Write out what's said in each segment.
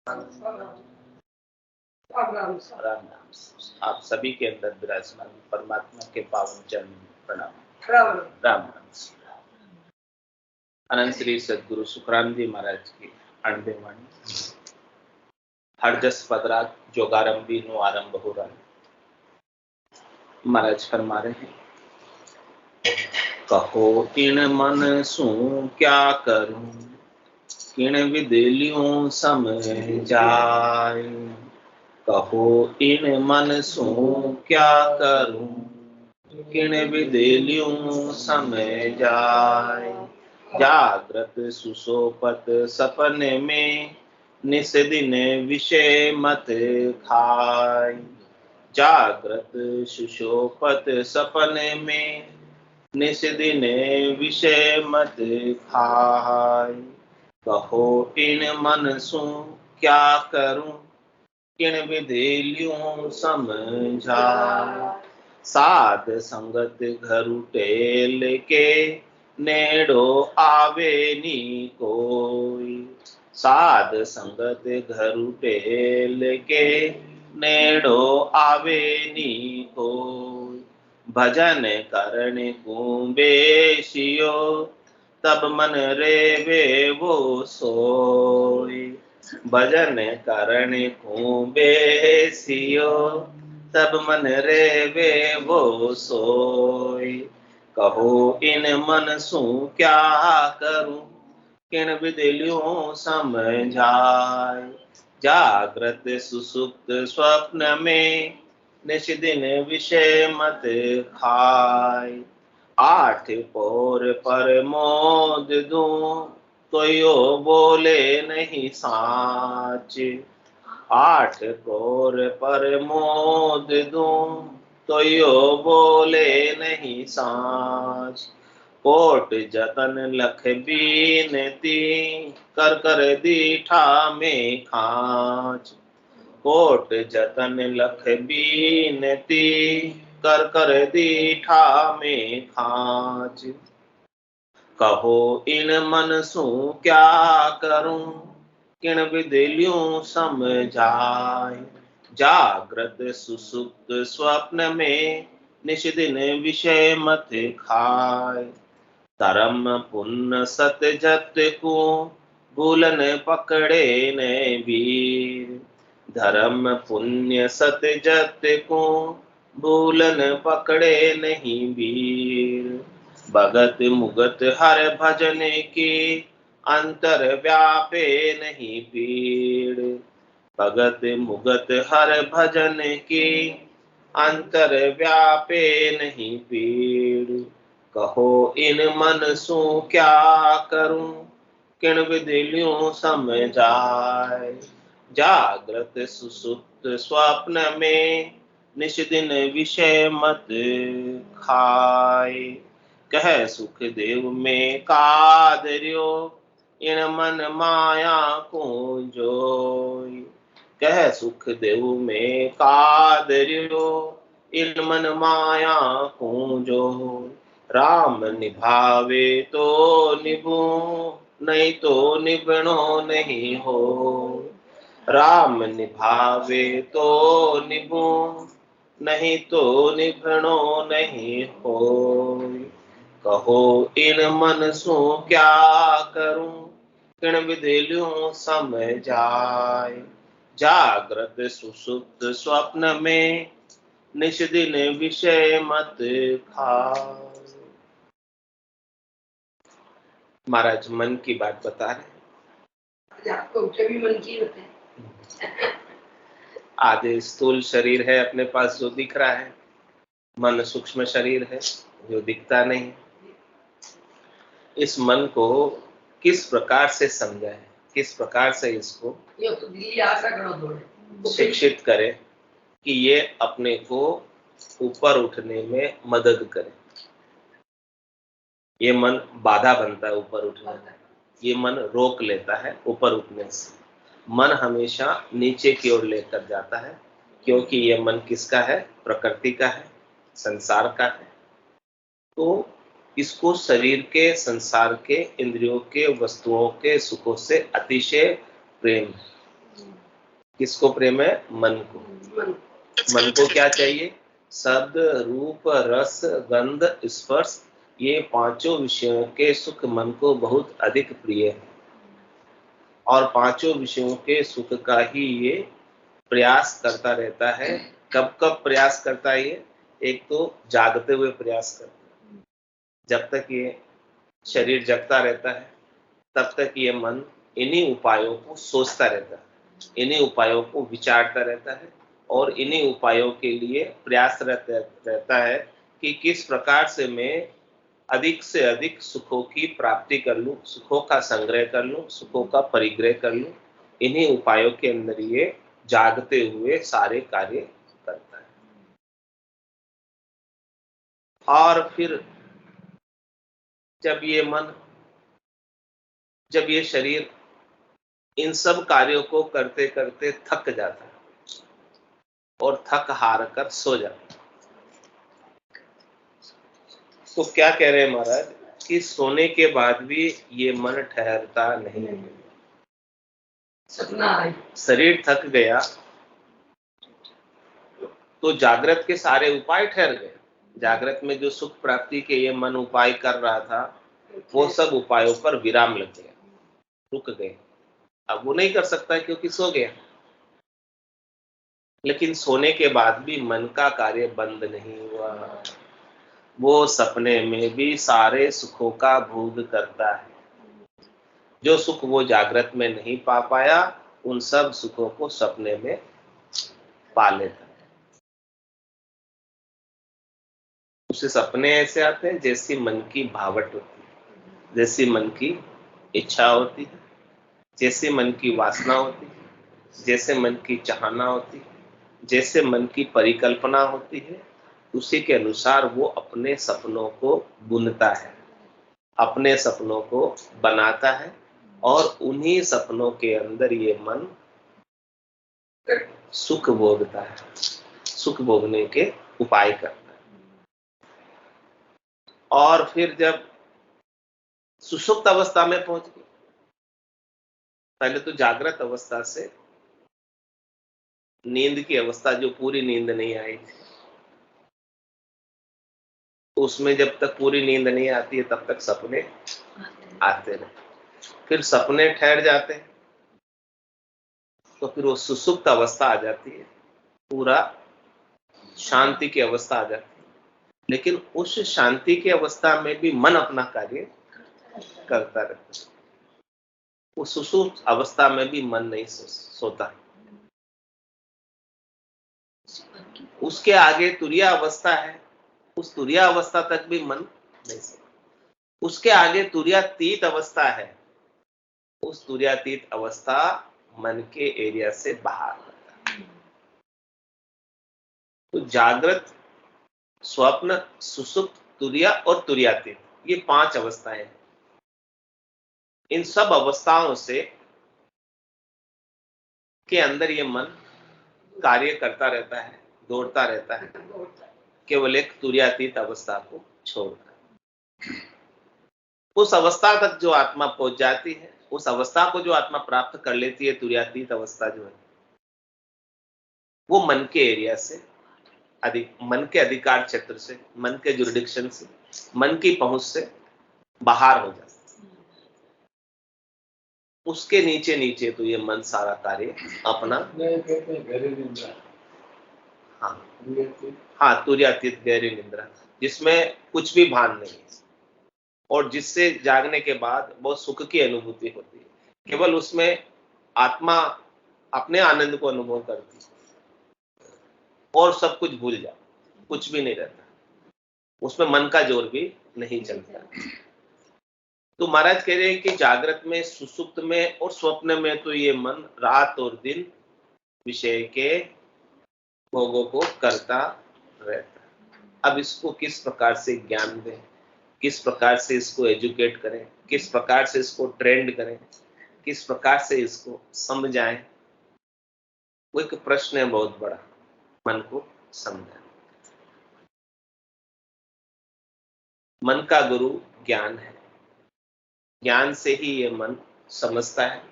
राम नाम। आप सभी के अंदर विराजमान परमात्मा के पावन चरण प्रणाम। राम नाम। अनंत श्री सदगुरु सुखराम जी महाराज की अणबे वाणी। हरजस पदरात जोगारंभी नो आरंभ हो रहा है। महाराज फरमा रहे हैं, कहो इन मन सू क्या करूं, किन विदिलियों समझाए। कहो इन मन सू क्या करूं, किन विदिलियों समझाए। जागृत सुसोपत सपने में, निस दिन विषय मत खाय। जागृत सुशोपत सपने में, निस दिन विषय मत खाय। कहो इन मन सू क्या करूं, किन विधिलियों समझाय। साध संगत घरु टेल के, नेड़ो आवे नी कोई। साध संगत घरु टेल के, नेड़ो आवे नी कोई। भजन करन कुंबेशियो, तब मन रेवे वो सोई। भजन करन कुंबेशियो, तब मन रेवे वो सोई। कहो इन मन सू क्या करूं, किन विदिलियों समझाय। जागृत सुसुप्त स्वप्न में, निश दिन विषय मत खाय। आठ पौर पर मोद दूं, कोयो बोले नहीं साच। आठ पौर पर मोद दूं, कोयो बोले नहीं साच। कोट जतन लख बीनती, कर कर दीठा में खाच। कोट जतन लख बीनती, कर कर दीठा में खाच। कहो इन मन सू क्या करूं, किन विदिलियों समझाय। जागृत सुसुप्त स्वप्न में, निश दिन विषय मत खाय। धर्म पुण्य सत जत को, भूलन पकड़े न वीर। धर्म पुण्य सत जत को, भूलन पकड़े नहीं वीर। भगत मुगत हर भजन की, अंतर व्यापे नहीं पीड़। भगत मुगत हर भजन की, अंतर व्यापे नहीं पीड़। कहो इन मन सू क्या करूं, किन विदिलियों समझाय। जागृत सुसुप्त स्वप्न में, निश दिन विषय मत खाय। कह सुख देव में कादर्यो, इन मन माया को जोय। कह सुख देव में कादर्यो, इन मन माया को जोय। राम निभावे तो निभू, नहीं तो निभनो नहीं हो। राम निभावे तो निभू, नहीं तो निभनो नहीं हो। कहो इन मन सू क्या करूं, किन विदिलियों समझाय। जागृत सुसुप्त स्वप्न में, निश दिन विषय मत खाय। महाराज मन की बात बता रहे। आपको सभी मन की होते हैं। आधे स्थूल शरीर है अपने पास जो दिख रहा है, मन सूक्ष्म शरीर है जो दिखता नहीं। इस मन को किस प्रकार से समझाए, किस प्रकार से इसको शिक्षित करे कि ये अपने को ऊपर उठने में मदद करे। ये मन बाधा बनता है ऊपर उठने में, ये मन रोक लेता है ऊपर उठने से। मन हमेशा नीचे की ओर लेकर जाता है, क्योंकि ये मन किसका है? प्रकृति का है, संसार का है। तो इसको शरीर के, संसार के, इंद्रियों के, वस्तुओं के सुखों से अतिशय प्रेम है। किसको प्रेम है? मन को। मन मन को क्या चाहिए? शब्द, रूप, रस, गंध, स्पर्श, ये पांचों विषयों के सुख मन को बहुत अधिक प्रिय है और पांचों विषयों के सुख का ही ये प्रयास करता रहता है। कब कब प्रयास करता है ये? एक तो जागते हुए प्रयास करता है, जब तक ये शरीर जगता रहता है तब तक ये मन इन्हीं उपायों को सोचता रहता है, इन्हीं उपायों को विचारता रहता है और इन्हीं उपायों के लिए प्रयासरत रहता है कि किस प्रकार से मैं अधिक से अधिक सुखों की प्राप्ति कर लूं, सुखों का संग्रह कर लूं, सुखों का परिग्रह कर लूं। इन्हीं उपायों के अंदर ये जागते हुए सारे कार्य करता है। और फिर जब ये शरीर इन सब कार्यों को करते करते थक जाता है और थक हार कर सो जाता है, तो क्या कह रहे हैं महाराज कि सोने के बाद भी ये मन ठहरता नहीं है। सपना है। शरीर थक गया तो जागृत के सारे उपाय ठहर गए। जागृत में जो सुख प्राप्ति के ये मन उपाय कर रहा था वो सब उपायों पर विराम लग गया, रुक गए। अब वो नहीं कर सकता क्योंकि सो गया। लेकिन सोने के बाद भी मन का कार्य बंद नहीं हुआ, वो सपने में भी सारे सुखों का भोग करता है। जो सुख वो जागृत में नहीं पा पाया उन सब सुखों को सपने में पा लेता है। उसे सपने ऐसे आते हैं जैसी मन की भावट होती है, जैसी मन की इच्छा होती है, जैसे मन की वासना होती है, जैसे मन की चाहना होती है, जैसे मन की परिकल्पना होती है, उसी के अनुसार वो अपने सपनों को बुनता है, अपने सपनों को बनाता है और उन्हीं सपनों के अंदर ये मन सुख भोगता है, सुख भोगने के उपाय करता है। और फिर जब सुषुप्त अवस्था में पहुंच गए, पहले तो जागृत अवस्था से नींद की अवस्था, जो पूरी नींद नहीं आई थी, उसमें जब तक पूरी नींद नहीं आती है तब तक सपने आते रहे। फिर सपने ठहर जाते हैं तो फिर वो सुसुप्त अवस्था आ जाती है, पूरा शांति की अवस्था आ जाती है। लेकिन उस शांति की अवस्था में भी मन अपना कार्य करता रहता है। उस सुसुप्त अवस्था में भी मन नहीं सोता। उसके आगे तुरिया अवस्था है, उस तुरिया अवस्था तक भी मन नहीं सोता। उसके आगे तुरियातीत अवस्था है, उस तुरियातीत अवस्था मन के एरिया से बाहर होता है। तो जागृत, स्वप्न, सुसुप्त, तुरिया और तुरियातीत, ये 5 अवस्थाएं हैं। इन सब अवस्थाओं से के अंदर ये मन कार्य करता रहता है, दौड़ता रहता है, केवल एक तुरियातीत अवस्था को छोड़कर। उस अवस्था तक जो आत्मा पहुंच जाती है, उस अवस्था को जो आत्मा प्राप्त कर लेती है, तुरियातीत अवस्था जो है, वो मन के एरिया से मन के अधिकार क्षेत्र से, मन के जुरिडिक्शन से, मन की पहुंच से बाहर हो जाता है। उसके नीचे नीचे तो ये मन सारा कार्य अपना, हाँ तुरियातीत गहरी निद्रा, जिसमें कुछ भी भान नहीं है और जिससे जागने के बाद बहुत सुख की अनुभूति होती है। केवल उसमें आत्मा अपने आनंद को अनुभव करती है और सब कुछ भूल जाओ, कुछ भी नहीं रहता, उसमें मन का जोर भी नहीं चलता। तो महाराज कह रहे हैं कि जागृत में, सुसुप्त में और स्वप्न में तो ये मन रात और दिन विषय के भोगों को करता रहता है। अब इसको किस प्रकार से ज्ञान दें, किस प्रकार से इसको एजुकेट करें, किस प्रकार से इसको ट्रेंड करें, किस प्रकार से इसको समझाएं, वो एक प्रश्न है बहुत बड़ा, मन को समझाएं। मन का गुरु ज्ञान है, ज्ञान से ही ये मन समझता है,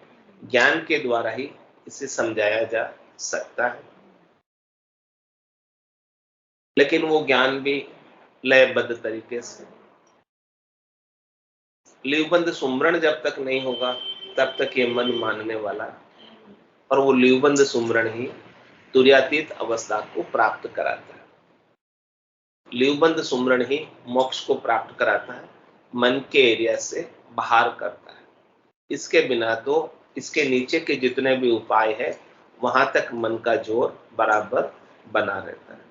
ज्ञान के द्वारा ही इसे समझाया जा सकता है, लेकिन वो ज्ञान भी लयबद्ध तरीके से, लीवबंद सुमरण जब तक नहीं होगा तब तक ये मन मानने वाला है, और वो लीवबंद सुमरण ही तुर्यातीत अवस्था को प्राप्त कराता है। लीवबंद सुमरण ही मोक्ष को प्राप्त कराता है, मन के एरिया से बाहर करता है। इसके बिना तो इसके नीचे के जितने भी उपाय है वहां तक मन का जोर बराबर बना रहता है।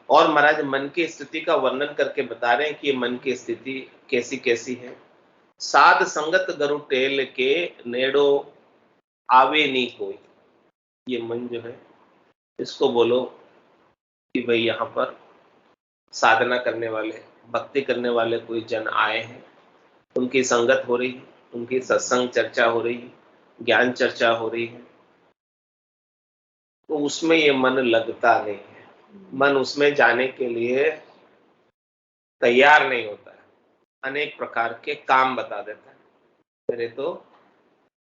और महाराज मन की स्थिति का वर्णन करके बता रहे हैं कि ये मन की स्थिति कैसी कैसी है। साध संगत गरु टेल के नेड़ो आवे नी कोई, ये मन जो है इसको बोलो कि भाई यहाँ पर साधना करने वाले, भक्ति करने वाले कोई जन आए हैं, उनकी संगत हो रही है, उनकी सत्संग चर्चा हो रही है, ज्ञान चर्चा हो रही है, तो उसमें ये मन लगता नहीं है, मन उसमें जाने के लिए तैयार नहीं होता है, अनेक प्रकार के काम बता देता है। मेरे तो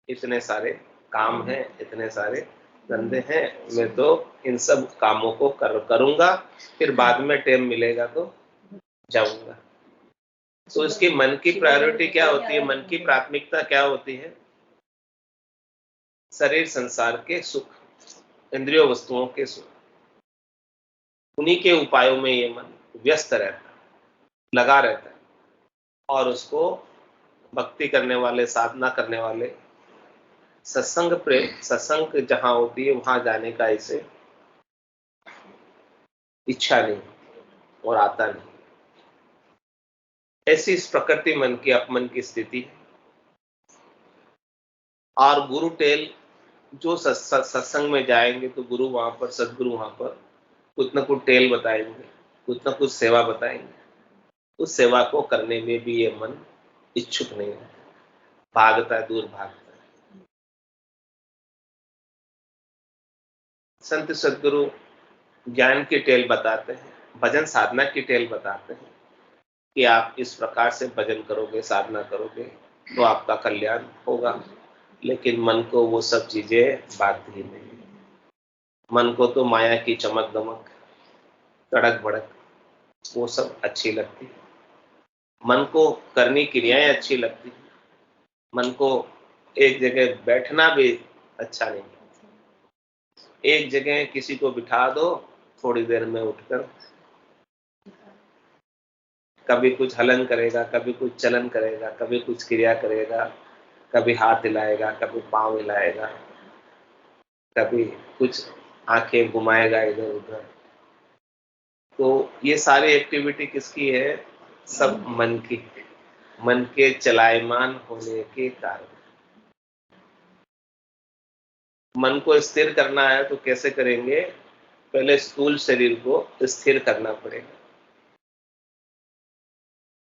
इतने सारे काम हैं, इतने सारे धंधे हैं, मैं तो इन सब कामों को करूंगा, फिर बाद में टाइम मिलेगा तो जाऊंगा। तो इसकी मन की प्रायोरिटी क्या होती है, मन की प्राथमिकता क्या होती है? शरीर संसार के सुख, इंद्रियों वस्तुओं के सुख, उन्हीं के उपायों में ये मन व्यस्त रहता है, लगा रहता है, और उसको भक्ति करने वाले, साधना करने वाले, सत्संग प्रेम, सत्संग जहां होती है वहां जाने का इसे इच्छा नहीं और आता नहीं। ऐसी इस प्रकृति मन की, अपमन की स्थिति है। और गुरु टेल, जो सत्संग में जाएंगे तो गुरु वहां पर, सदगुरु वहां पर कुछ न कुछ टेल बताएंगे, कुछ न कुछ सेवा बताएंगे। उस सेवा को करने में भी ये मन इच्छुक नहीं है, भागता है, दूर भागता है। संत सदगुरु ज्ञान की टेल बताते हैं, भजन साधना की टेल बताते हैं कि आप इस प्रकार से भजन करोगे, साधना करोगे तो आपका कल्याण होगा। लेकिन मन को वो सब चीजें बात ही नहीं। मन को तो माया की चमक दमक, तड़क भड़क, वो सब अच्छी लगती है। मन को करनी क्रियाएं अच्छी लगती है। मन को एक जगह बैठना भी अच्छा नहीं। एक जगह किसी को बिठा दो, थोड़ी देर में उठकर कभी कुछ हलन करेगा, कभी कुछ चलन करेगा, कभी कुछ क्रिया करेगा, कभी हाथ हिलाएगा, कभी पांव हिलाएगा, कभी कुछ आंखें घुमाएगा इधर उधर। तो ये सारी एक्टिविटी किसकी है? सब मन की, मन के चलायमान होने के कारण। मन को स्थिर करना है तो कैसे करेंगे? पहले स्थूल शरीर को स्थिर करना पड़ेगा।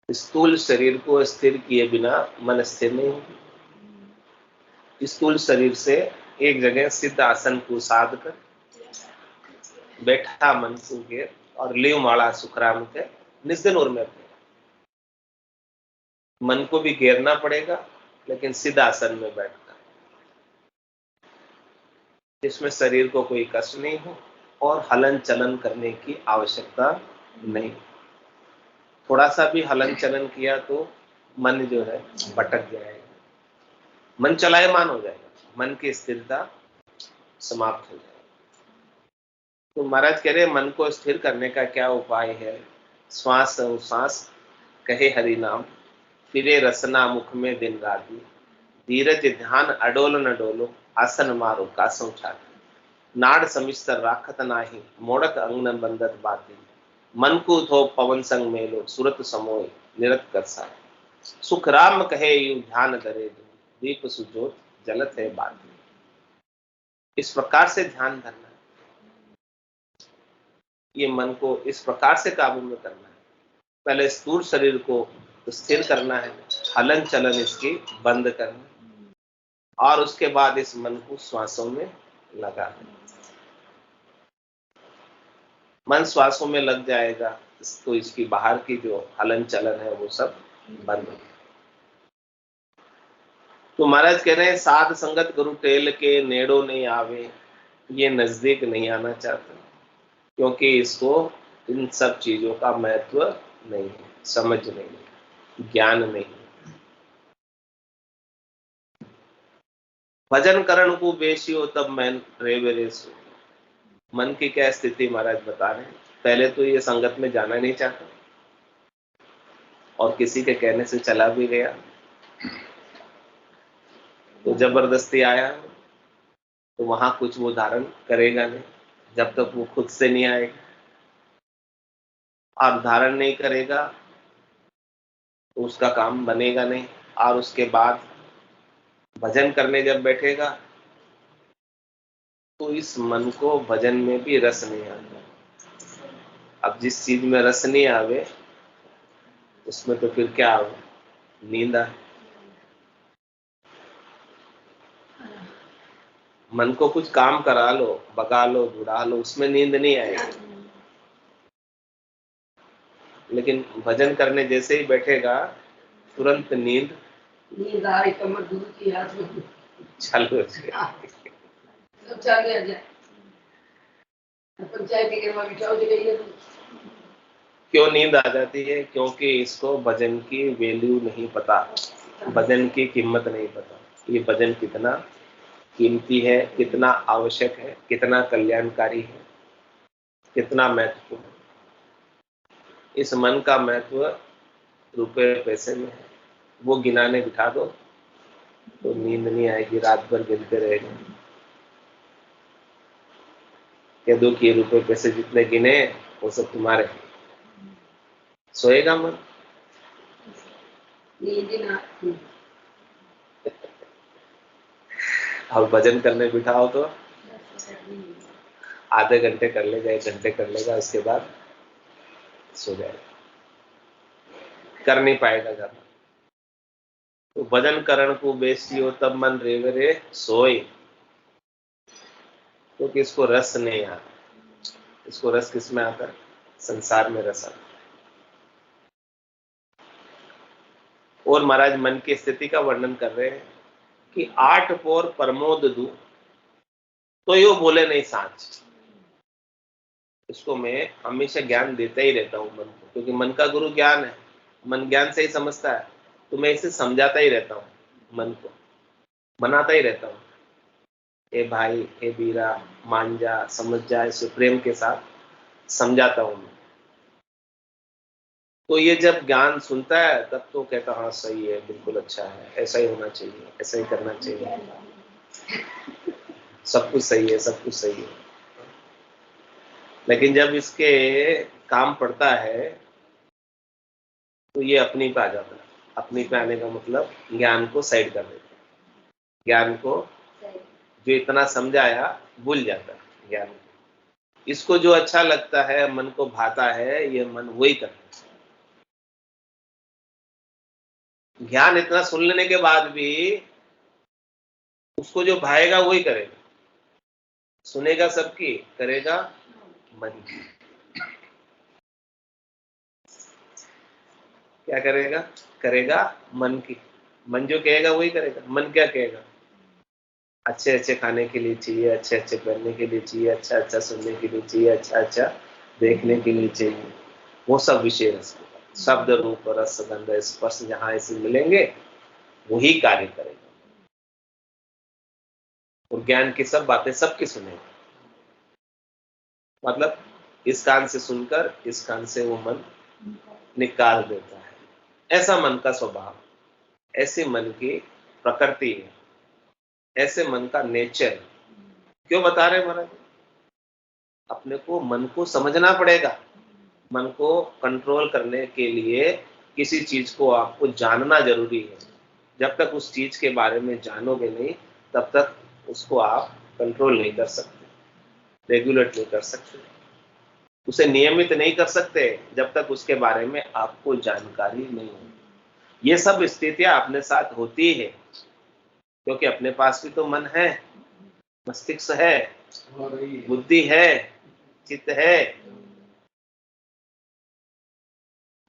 स्थूल शरीर को स्थिर किए बिना मन स्थिर नहीं होगा। स्थूल शरीर से एक जगह सिद्ध आसन को साध कर बैठा मन को घेर और लीव माला सुखराम के निस्दिन और में मन को भी घेरना पड़ेगा, लेकिन सिद्ध आसन में बैठकर, जिसमें शरीर को कोई कष्ट नहीं हो और हलन चलन करने की आवश्यकता नहीं। थोड़ा सा भी हलन चलन किया तो मन जो है भटक जाएगा, मन चलायमान हो जाएगा, मन की स्थिरता समाप्त हो जाएगी। तो महाराज कह रहे मन को स्थिर करने का क्या उपाय है? श्वास श्वास कहे हरि नाम, फिरे रसना मुख में दिन राती, धीरज ध्यान अडोल न डोलो, आसन मारो कासों छाती, नाड़ समिस्तर राखत नाही, मोड़क अंग न बंदत बाती, मन को थो पवन संग मेलो, सुरत समोय निरत कर सा, सुख राम कहे यू ध्यान धरे दो, दीप सुजोत जलत है बाती। इस प्रकार से ध्यान धरना, ये मन को इस प्रकार से काबू में करना है। पहले स्थूल शरीर को स्थिर करना है, हलन चलन इसकी बंद करना, और उसके बाद इस मन को श्वासों में लगाना। मन श्वासों में लग जाएगा तो इसकी बाहर की जो हलन चलन है वो सब बंद हो। तो महाराज कह रहे हैं साध संगत गुरु टेल के नेड़ो नहीं आवे, ये नजदीक नहीं आना चाहता, क्योंकि इसको इन सब चीजों का महत्व नहीं है, समझ नहीं है, ज्ञान नहीं है। भजन करण को बेशी हो तब मैं रेवे रेसो। मन की क्या स्थिति महाराज बता रहे हैं। पहले तो ये संगत में जाना नहीं चाहता और किसी के कहने से चला भी गया तो जबरदस्ती आया तो वहां कुछ वो धारण करेगा नहीं जब तक वो खुद से नहीं आएगा, और धारण नहीं करेगा तो उसका काम बनेगा नहीं। और उसके बाद भजन करने जब बैठेगा तो इस मन को भजन में भी रस नहीं आता। अब जिस चीज में रस नहीं आवे उसमें तो फिर क्या आवे, नींद आए। मन को कुछ काम करा लो, भगा लो, जुड़ा लो, उसमें नींद नहीं आएगी। लेकिन भजन करने जैसे ही बैठेगा तुरंत नींद आ रही, कमर दूर की हाथ में चालू हो जाएगी। सब चालू हो जाए। पंचायत के में बिठाओ जगह क्यों नींद आ जाती है? क्योंकि इसको भजन की वैल्यू नहीं पता, भजन की कीमत नहीं पता। ये भजन कितना कीमती है, कितना आवश्यक है, कितना कल्याणकारी है, कितना महत्वपूर्ण है। इस मन का महत्व रुपए पैसे में है। वो गिनाने बिठा दो तो नींद नहीं आएगी, रात भर गिनते रहेगा। कह दो कि ये रुपए पैसे जितने गिने वो सब तुम्हारे, सोएगा मन। अब भजन करने बिठाओ तो आधे घंटे कर लेगा, 1 घंटे कर लेगा, उसके बाद सो जाएगा, कर नहीं पाएगा ज्यादा। तो भजन करण को बेसी हो तब मन रेवे रे सोए, क्योंकि तो इसको रस नहीं आता। इसको रस किस में आता है? संसार में रस आता। और महाराज मन की स्थिति का वर्णन कर रहे हैं कि 8 पोर प्रमोद दू तो यो बोले नहीं सांच। इसको मैं हमेशा ज्ञान देता ही रहता हूं मन को, क्योंकि मन का गुरु ज्ञान है, मन ज्ञान से ही समझता है। तो मैं इसे समझाता ही रहता हूँ, मन को मनाता ही रहता हूँ, ए भाई, ए बीरा, मान जा, समझ जा, इसे प्रेम के साथ समझाता हूं। तो ये जब ज्ञान सुनता है तब तो कहता हाँ सही है, बिल्कुल अच्छा है, ऐसा ही होना चाहिए, ऐसा ही करना चाहिए, सब कुछ सही है, सब कुछ सही है। लेकिन जब इसके काम पड़ता है तो ये अपनी पे आ जाता है। अपनी पे आने का मतलब ज्ञान को साइड कर देता है। ज्ञान को जो इतना समझाया भूल जाता है ज्ञान। इसको जो अच्छा लगता है, मन को भाता है, ये मन वही करता है। ज्ञान इतना सुन लेने के बाद भी उसको जो भाएगा वही करेगा। सुनेगा सबकी, करेगा मन की। क्या करेगा? करेगा मन की। मन जो कहेगा वही करेगा। मन क्या कहेगा? अच्छे अच्छे खाने के लिए चाहिए, अच्छे अच्छे पहनने के लिए चाहिए, अच्छा अच्छा सुनने के लिए चाहिए, अच्छा अच्छा देखने के लिए चाहिए। वो सब विषय रस, शब्द रूप रस गंध स्पर्श जहां ऐसे मिलेंगे वही कार्य करेगा। और ज्ञान की सब बातें सबकी सुनेगा। मतलब इस कान से सुनकर इस कान से वो मन निकाल देता है। ऐसा मन का स्वभाव, ऐसे मन की प्रकृति है, ऐसे मन का नेचर। क्यों बता रहे महाराज? अपने को मन को समझना पड़ेगा। मन को कंट्रोल करने के लिए किसी चीज को आपको जानना जरूरी है। जब तक उस चीज के बारे में जानोगे नहीं तब तक उसको आप कंट्रोल नहीं कर सकते, रेगुलेट नहीं कर सकते, उसे नियमित नहीं कर सकते जब तक उसके बारे में आपको जानकारी नहीं हो। ये सब स्थितियां अपने साथ होती है क्योंकि अपने पास भी तो मन है, मस्तिष्क है, बुद्धि है, चित्त है,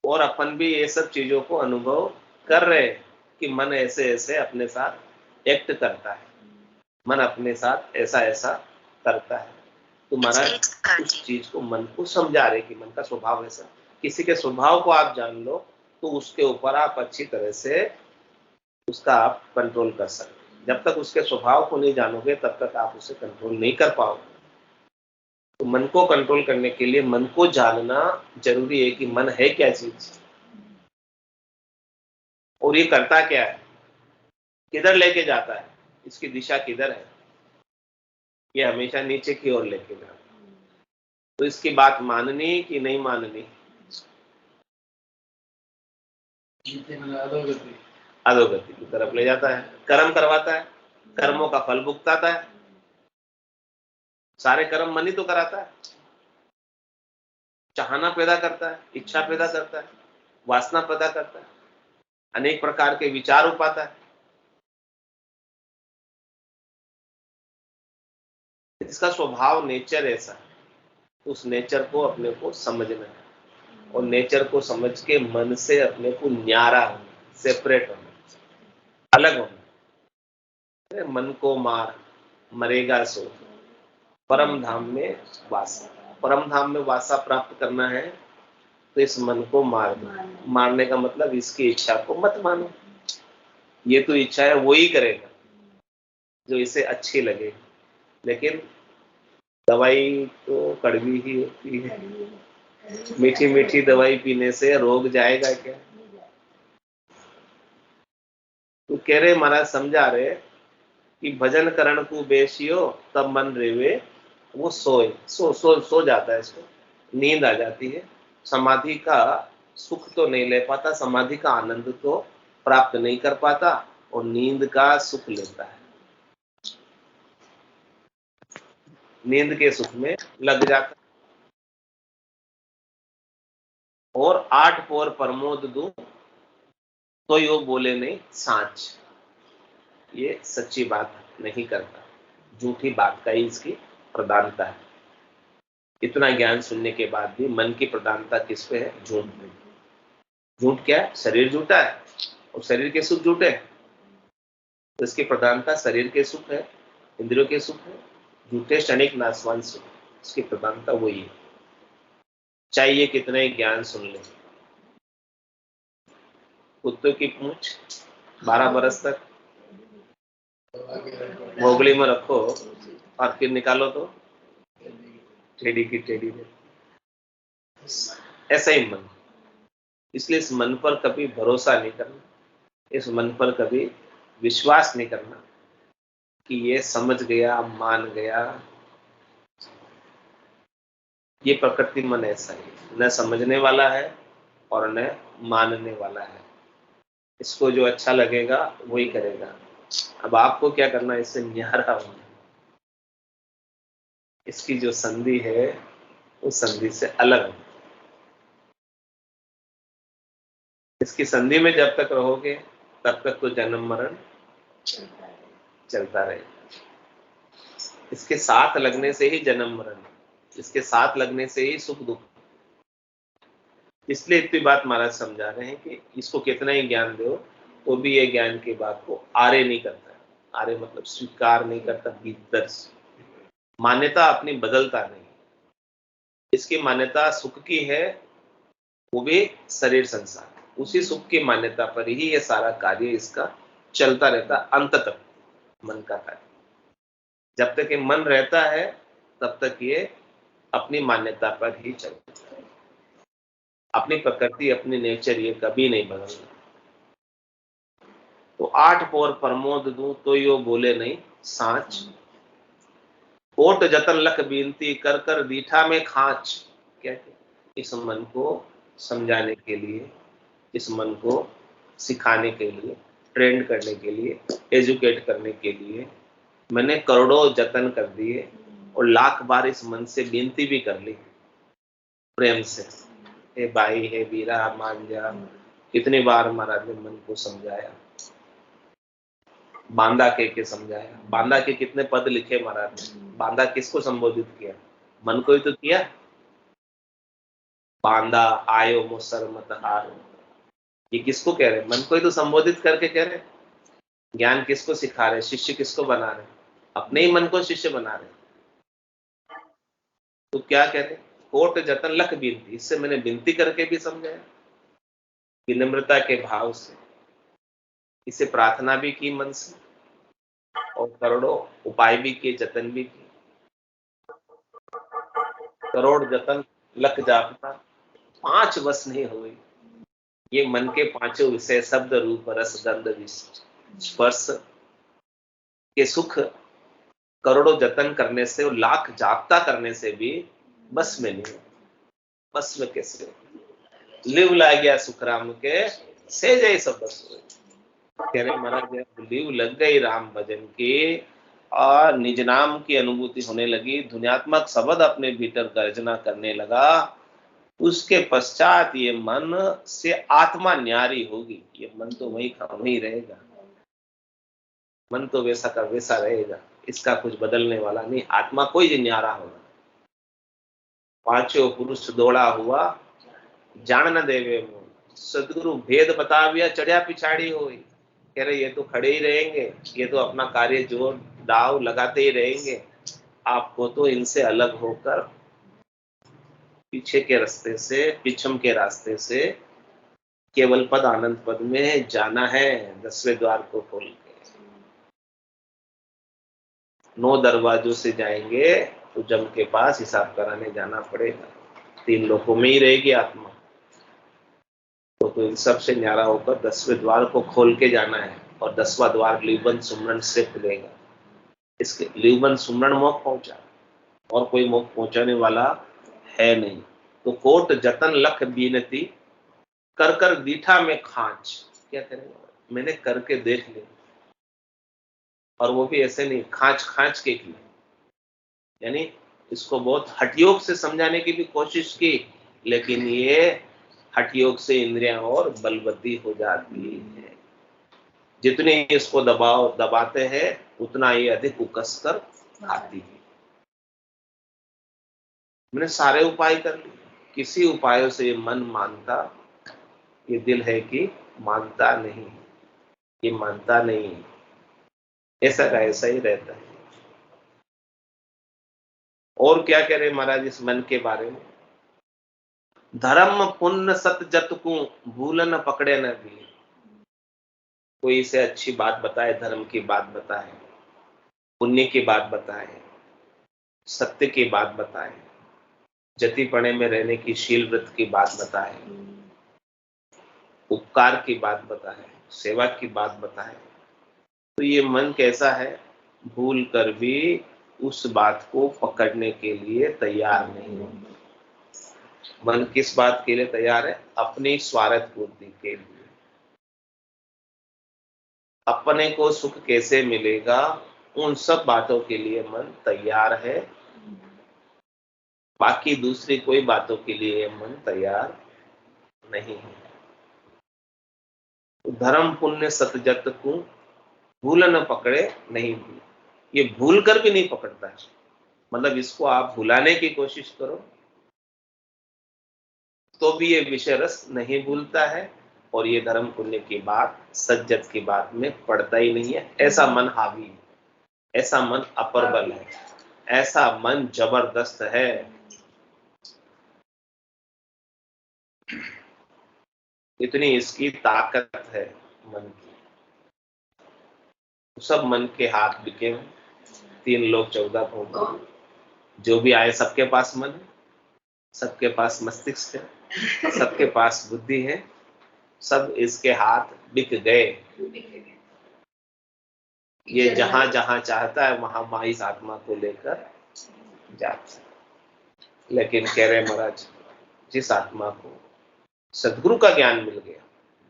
और अपन भी ये सब चीजों को अनुभव कर रहे हैं कि मन ऐसे ऐसे अपने साथ एक्ट करता है, मन अपने साथ ऐसा ऐसा करता है। तो महाराज उस चीज को मन को समझा रहे कि मन का स्वभाव ऐसा। किसी के स्वभाव को आप जान लो तो उसके ऊपर आप अच्छी तरह से उसका आप कंट्रोल कर सकते। जब तक उसके स्वभाव को नहीं जानोगे तब तक आप उसे कंट्रोल नहीं कर पाओगे। तो मन को कंट्रोल करने के लिए मन को जानना जरूरी है कि मन है क्या चीज और ये करता क्या है, किधर लेके जाता है, इसकी दिशा किधर है। ये हमेशा नीचे की ओर लेके जाता है। तो इसकी बात माननी कि नहीं माननी, अधोगति की तरफ ले जाता है। कर्म करवाता है, कर्मों का फल भुगताता है। सारे कर्म मन ही तो कराता है। चाहना पैदा करता है, इच्छा पैदा करता है, वासना पैदा करता है, अनेक प्रकार के विचार उपाता है। इसका स्वभाव नेचर ऐसा है, उस नेचर को अपने को समझना है और नेचर को समझ के मन से अपने को न्यारा होना, सेपरेट होना, अलग होना। मन को मार मरेगा सो, परम धाम में वासा। परम धाम में वासा प्राप्त करना है तो इस मन को मार दो। मारने का मतलब इसकी इच्छा को मत मानो। ये तो इच्छा है वो ही करेगा जो इसे अच्छी लगे, लेकिन दवाई तो कड़वी ही होती है। मीठी मीठी दवाई पीने से रोग जाएगा क्या। तो कह रहे महाराज समझा रहे कि भजन करण को बेसियो तब मन रेवे वो सोए। सो जाता है, इसको नींद आ जाती है। समाधि का सुख तो नहीं ले पाता, समाधि का आनंद तो प्राप्त नहीं कर पाता और नींद का सुख लेता है, नींद के सुख में लग जाता। और 8 पोर प्रमोद दूं तो यो बोले नहीं सांच। ये सच्ची बात नहीं करता, झूठी बात का ही इसकी प्रधानता है। इतना ज्ञान सुनने के बाद भी मन की प्रधानता किस पे है, झूठ पे। झूठ क्या है, शरीर झूठा है और शरीर के सुख झूठे हैं। तो इसकी प्रधानता शरीर के सुख है, इंद्रियों के सुख है, झूठे क्षणिक नाशवान सुख, इसकी प्रधानता वही है। चाहिए कितना ही ज्ञान सुन ले। कुत्तों की पूंछ 12 बरस तक मोगली में रखो और फिर निकालो तो टेढ़ी की टेढ़ी है। ऐसा ही मन। इसलिए इस मन पर कभी भरोसा नहीं करना, इस मन पर कभी विश्वास नहीं करना कि ये समझ गया मान गया। ये प्रकृति मन ऐसा ही न समझने वाला है और न मानने वाला है। इसको जो अच्छा लगेगा वही करेगा। अब आपको क्या करना है, इससे न्यारा होना। इसकी जो संधि है उस संधि से अलग होना। इसकी संधि में जब तक रहोगे तब तक तो जन्म मरण चलता रहेगा। इसके साथ लगने से ही जन्म मरण, इसके साथ लगने से ही सुख दुख। इसलिए इतनी बात महाराज समझा रहे हैं कि इसको कितना ही ज्ञान दो तो भी ये ज्ञान की बात को आरे नहीं करता। आरे मतलब स्वीकार नहीं करता भीतर से। मान्यता अपनी बदलता नहीं। इसकी मान्यता सुख की है, वो भी शरीर संसार, उसी सुख की मान्यता पर ही ये सारा कार्य इसका चलता रहता अंत तक। मन का कार्य जब तक ये मन रहता है तब तक ये अपनी मान्यता पर ही चलता है। अपनी प्रकृति अपनी नेचर ये कभी नहीं बदलता। तो 8 पोर प्रमोद दूं तो यो बोले नहीं सांच। कोट जतन लख बीनती कर कर दीठा में खांच। क्या इस मन को समझाने के लिए, इस मन को सिखाने के लिए, ट्रेंड करने के लिए, एजुकेट करने के लिए मैंने करोड़ों जतन कर दिए और लाख बार इस मन से विनती भी कर ली प्रेम से। हे भाई हे वीरा मान जा। कितनी बार महाराज ने मन को समझाया, बांदा के समझाया। बांदा के कितने पद लिखे महाराज ने। बांदा किसको संबोधित किया, मन को ही तो किया। बांदा आयो मुसर मत हारो, ये किसको कह रहे, मन को ही तो संबोधित करके कह रहे। ज्ञान किसको सिखा रहे, शिष्य किसको बना रहे, अपने ही मन को शिष्य बना रहे। तो क्या कहते, कोट जतन लख विनती, इससे मैंने विनती करके भी समझाया, विनम्रता के भाव से, इसे प्रार्थना भी की मन से, और करोड़ों उपाय भी किए, जतन भी किए। करोड़ जतन लख जापता, 5 वश नहीं हुए। ये मन के पांचों विषय, शब्द रूप रस गंध स्पर्श के सुख करोड़ों जतन करने से और लाख जाप्ता करने से भी बस में नहीं, बस में कैसे, लिव ला गया सुखराम के से जय सब बस हुए। कह रहे महाराज जब लिव लग गई राम भजन की और निज नाम की अनुभूति होने लगी, ध्वन्यात्मक शब्द अपने भीतर गर्जना करने लगा, उसके पश्चात ये मन से आत्मा न्यारी होगी। ये मन तो वही रहेगा, मन तो वैसा का वैसा रहेगा, इसका कुछ बदलने वाला नहीं। आत्मा कोई न्यारा होगा। पांचों पुरुष दौड़ा हुआ जान न देवे मोह, सदगुरु भेद बताविया चढ़िया पिछाड़ी हो। कह रहे ये तो खड़े ही रहेंगे, ये तो अपना कार्य जोर दाव लगाते ही रहेंगे, आपको तो इनसे अलग होकर पीछे के रास्ते से, पीछम के रास्ते से केवल पद आनंद पद में जाना है। 10वें द्वार को खोल के 9 दरवाजों से जाएंगे तो जम के पास हिसाब कराने जाना पड़ेगा। 3 लोकों में ही रहेगी आत्मा, तो इन सबसे न्यारा होकर 10वें द्वार को खोल के जाना है। और 10वां द्वार लिवबंद सुमरण से खुलेगा। इसके लिवबंद सुमरण मोक्ष पहुंचा, और कोई मोक्ष पहुंचाने वाला है नहीं। तो कोट जतन लख बीनती, कर कर दीठा में खांच। क्या करेंगे, मैंने करके देख लिया, और वो भी ऐसे नहीं, खांच खांच के किया। यानी इसको बहुत हठयोग से समझाने की भी कोशिश की, लेकिन ये हठयोग से इंद्रियां और बलवती हो जाती है। जितने इसको दबाते हैं उतना ये अधिक उकस कर आती है। मैंने सारे उपाय कर लिए, किसी उपायों से ये मन मानता, ये दिल है कि मानता नहीं, ये मानता नहीं, ऐसा का ऐसा ही रहता है। और क्या कह रहे महाराज इस मन के बारे में, धर्म पुण्य सत जत को भूल न पकड़े न भी। कोई इसे अच्छी बात बताए, धर्म की बात बताए, पुण्य की बात बताए, सत्य की बात बताए, जतिपणे में रहने की शील व्रत की बात बताए, उपकार की बात बताए, सेवा की बात बताए, तो ये मन कैसा है, भूल कर भी उस बात को पकड़ने के लिए तैयार नहीं है। मन किस बात के लिए तैयार है, अपनी स्वार्थ पूर्ति के लिए। अपने को सुख कैसे मिलेगा, उन सब बातों के लिए मन तैयार है, बाकी दूसरी कोई बातों के लिए मन तैयार नहीं है। धर्म पुण्य सतजत को भूल न पकड़े नहीं भूल, ये भूल कर भी नहीं पकड़ता है। मतलब इसको आप भुलाने की कोशिश करो तो भी ये विषय रस नहीं भूलता है, और ये धर्म पुण्य की बात, सज्जत की बात में पड़ता ही नहीं है। ऐसा मन हावी है, ऐसा मन अपरबल है, ऐसा मन जबरदस्त है। इतनी इसकी ताकत है मन की। सब मन के हाथ बिके हैं, 3 लोग 14 भोग, जो भी आए सबके पास मन है, सबके पास मस्तिष्क है, सबके पास बुद्धि है, सब इसके हाथ बिक गए। ये जहां जहां चाहता है वहां मां इस आत्मा को लेकर जाता है। लेकिन कह रहे महाराज, जिस आत्मा को सदगुरु का ज्ञान मिल गया,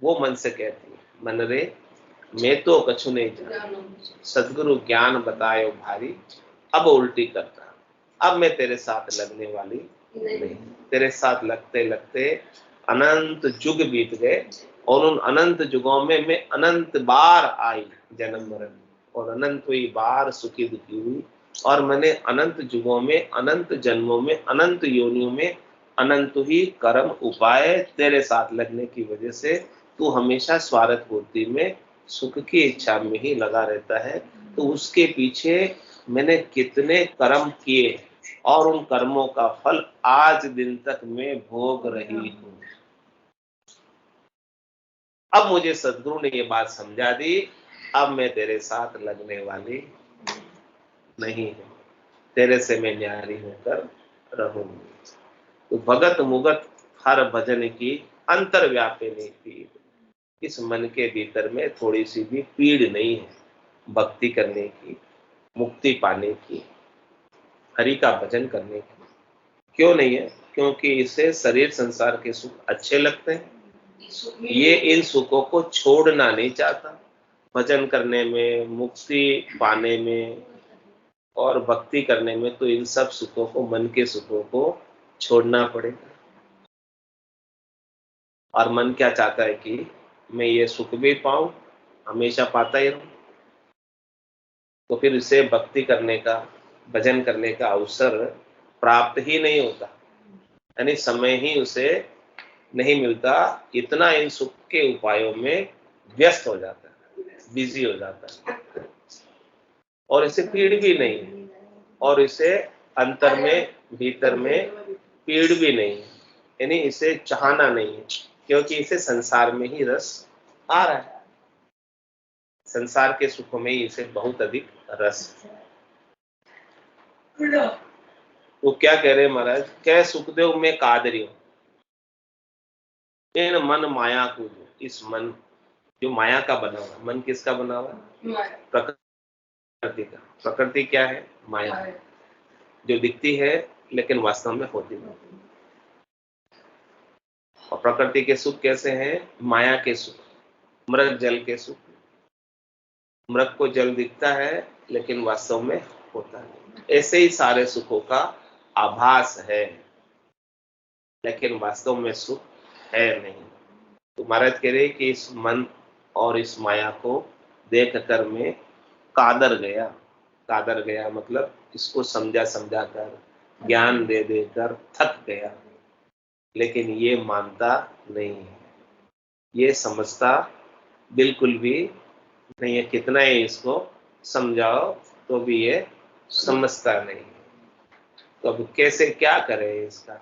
वो मन से कहती है, मन रे मैं तो कछु नहीं जान, सदगुरु ज्ञान बतायो भारी, अब उल्टी करता, अब मैं तेरे साथ लगने वाली नहीं। तेरे साथ लगते लगते अनंत युग बीत गए, और उन अनंत युगों में मैं अनंत बार आई जन्म मरण, और अनंत हुई बार सुखी दुखी हुई, और मैंने अनंत युगों में, अनंत जन्मों में, अनंत योनियों में अनंत ही कर्म उपाय तेरे साथ लगने की वजह से तू हमेशा स्वार्थ पूर्ति में सुख की इच्छा में ही लगा रहता है, तो उसके पीछे मैंने कितने कर्म किए और उन कर्मों का फल आज दिन तक मैं भोग रही हूं। अब मुझे सदगुरु ने ये बात समझा दी, अब मैं तेरे साथ लगने वाली नहीं हूं, तेरे से मैं न्यारी होकर रहूंगी। तो भगत मुगत हर भजन की अंतर व्यापिनी पीड़, इस मन के भीतर में थोड़ी सी भी पीड़ नहीं है भक्ति करने की, मुक्ति पाने की, हरि का भजन करने की। क्यों नहीं है? क्योंकि इसे शरीर संसार के सुख अच्छे लगते हैं, ये इन सुखों को छोड़ना नहीं चाहता। भजन करने में, मुक्ति पाने में और भक्ति करने में तो इन सब सुखों को, मन के सुखों को छोड़ना पड़ेगा। और मन क्या चाहता है कि मैं ये सुख भी पाऊं, हमेशा पाता ही रहूं। तो फिर इसे भक्ति करने का, भजन करने का अवसर प्राप्त ही नहीं होता, यानी समय ही उसे नहीं मिलता। इतना इन सुख के उपायों में व्यस्त हो जाता है, बिजी हो जाता है, और इसे पीड़ भी नहीं है, और इसे अंतर में, भीतर में पीड़ भी नहीं है, यानी इसे चाहना नहीं है, क्योंकि इसे संसार में ही रस आ रहा है। संसार के सुखों में ही इसे बहुत अधिक रस है। वो क्या कह रहे महाराज, कह सुखदेव में कादरी इन मन माया को, इस मन जो माया का बना हुआ, मन किसका बना हुआ? प्रकृति का। प्रकृति क्या है? माया, जो दिखती है लेकिन वास्तव में होती नहीं। और प्रकृति के सुख कैसे हैं? माया के सुख, मृग जल के सुख। मृग को जल दिखता है लेकिन वास्तव में होता नहीं। ऐसे ही सारे सुखों का आभास है लेकिन वास्तव में सुख है नहीं। तो महाराज कह रहे कि इस मन और इस माया को देख कर मैं कादर गया। कादर गया मतलब इसको समझा समझा कर, ज्ञान दे देकर थक गया, लेकिन ये मानता नहीं है, ये समझता बिल्कुल भी नहीं है। कितना ही इसको समझाओ तो भी ये समझता नहीं। तो अब कैसे, क्या करे इसका?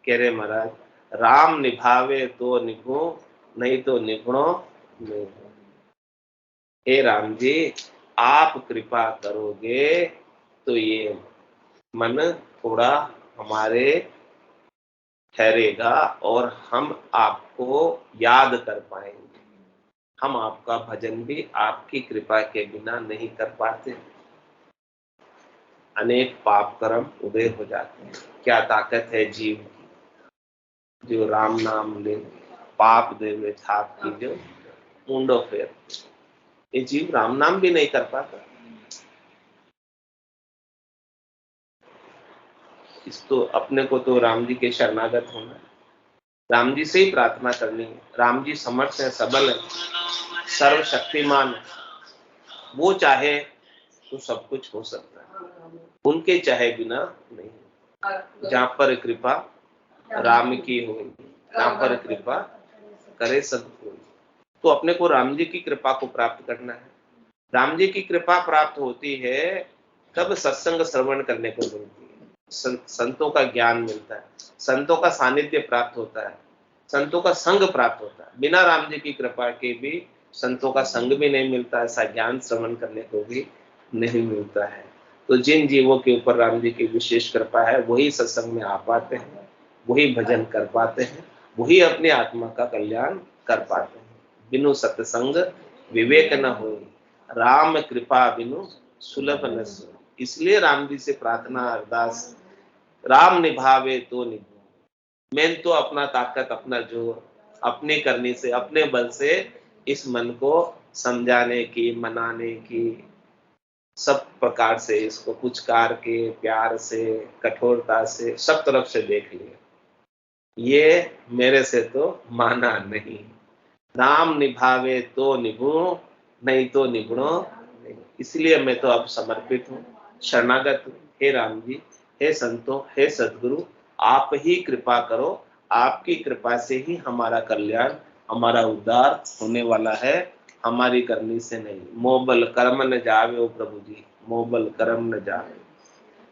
कह रहे महाराज, राम निभावे तो निभो, नहीं तो निभुणो नहीं। हे राम जी, आप कृपा करोगे तो ये मन थोड़ा हमारे ठहरेगा और हम आपको याद कर पाएंगे। हम आपका भजन भी आपकी कृपा के बिना नहीं कर पाते। अनेक पाप कर्म उदय हो जाते हैं। क्या ताकत है जीव की, जो राम नाम ले पाप देवे छाप की जो मुंडो फेर। ये जीव राम नाम भी नहीं कर पाता। इस तो अपने को तो राम जी के शरणागत होना है, राम जी से ही प्रार्थना करनी है। राम जी समर्थ है, सबल है, सर्वशक्तिमान है। वो चाहे तो सब कुछ हो सकता है, उनके चाहे बिना नहीं। जहां पर कृपा राम की होगी, जहां पर कृपा करे सदगुरु। तो अपने को राम जी की कृपा को प्राप्त करना है। राम जी की कृपा प्राप्त होती है तब सत्संग श्रवण करने को मिलती है, संतों का ज्ञान मिलता है, संतों का सानिध्य प्राप्त होता है, संतों का संग प्राप्त होता है। बिना राम जी की कृपा के भी संतों का संग भी नहीं मिलता, ऐसा ज्ञान श्रवण करने को भी नहीं मिलता है। तो जिन जीवों के ऊपर राम जी की विशेष कृपा है वही सत्संग में आ पाते हैं, वही भजन कर पाते हैं, वही अपने आत्मा का कल्याण कर पाते हैं। बिनु सत्संग विवेक न हो, राम कृपा बिनु सुलभ न सो। इसलिए राम जी से प्रार्थना अरदास, राम निभावे तो निभो। मैं तो अपना ताकत, अपना जोर, अपनी करनी से, अपने बल से इस मन को समझाने की, मनाने की, सब प्रकार से इसको पुचकार के, प्यार से, कठोरता से, सब तरफ से देख लिया, ये मेरे से तो माना नहीं। राम निभावे तो निभो, नहीं तो निभुणो नहीं। इसलिए मैं तो अब समर्पित हूँ, शरणागत हूँ। हे राम जी, हे संतों, हे सदगुरु, आप ही कृपा करो। आपकी कृपा से ही हमारा कल्याण, हमारा उद्धार होने वाला है। हमारी करनी से नहीं। मोबल कर्म न जावे ओ प्रभु जी, मोबल कर्म न जावे,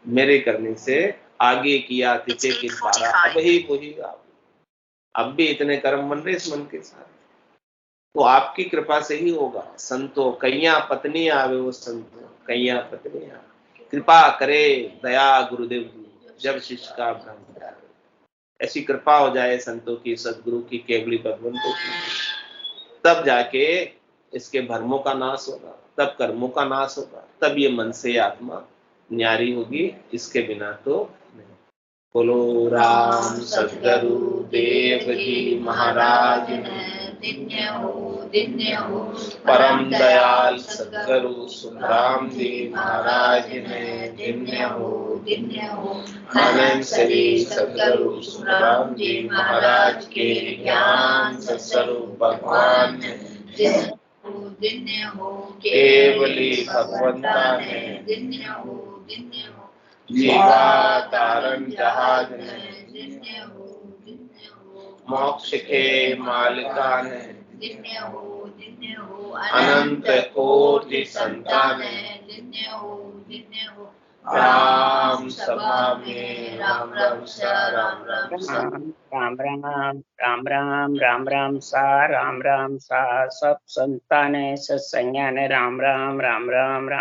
मेरी करनी से आगे किया तिचे की पारा, अब ही वही आप, अब भी इतने कर्म बन रहे इस मन के साथ, तो आपकी कृपा से ही होगा। संतो कैया पत्नी आवे, वो संतो कैया पत्नी आवे, कृपा करे दया गुरुदेव जी, जब शिष्य का भ्रम जाए। ऐसी कृपा हो जाए संतों की, सदगुरु की, केवली भगवंतों की, तब जाके इसके भ्रमों का नाश होगा, तब कर्मों का नाश होगा, तब ये मन से आत्मा न्यारी होगी, इसके बिना तो नहीं। बोलो राम सदगुरु देव जी महाराज दिन्य हो परम दयाल सदगुरु सुखराम जी महाराज ने दिन्य हो अनंत श्री सदगुरु सुखराम जी महाराज के ज्ञान स्वरूप भगवान ने दिन्य हो केवली भगवंता ने दिन्य हो जीवा तारण जहाज ने दिन्य हो मोक्ष के मालिका ने दिन्य हो अनंत कोटि संतान दिन्य हो राम सभा में राम राम सा राम राम सा राम राम सा सब संतान सत्संज्ञान राम राम राम राम राम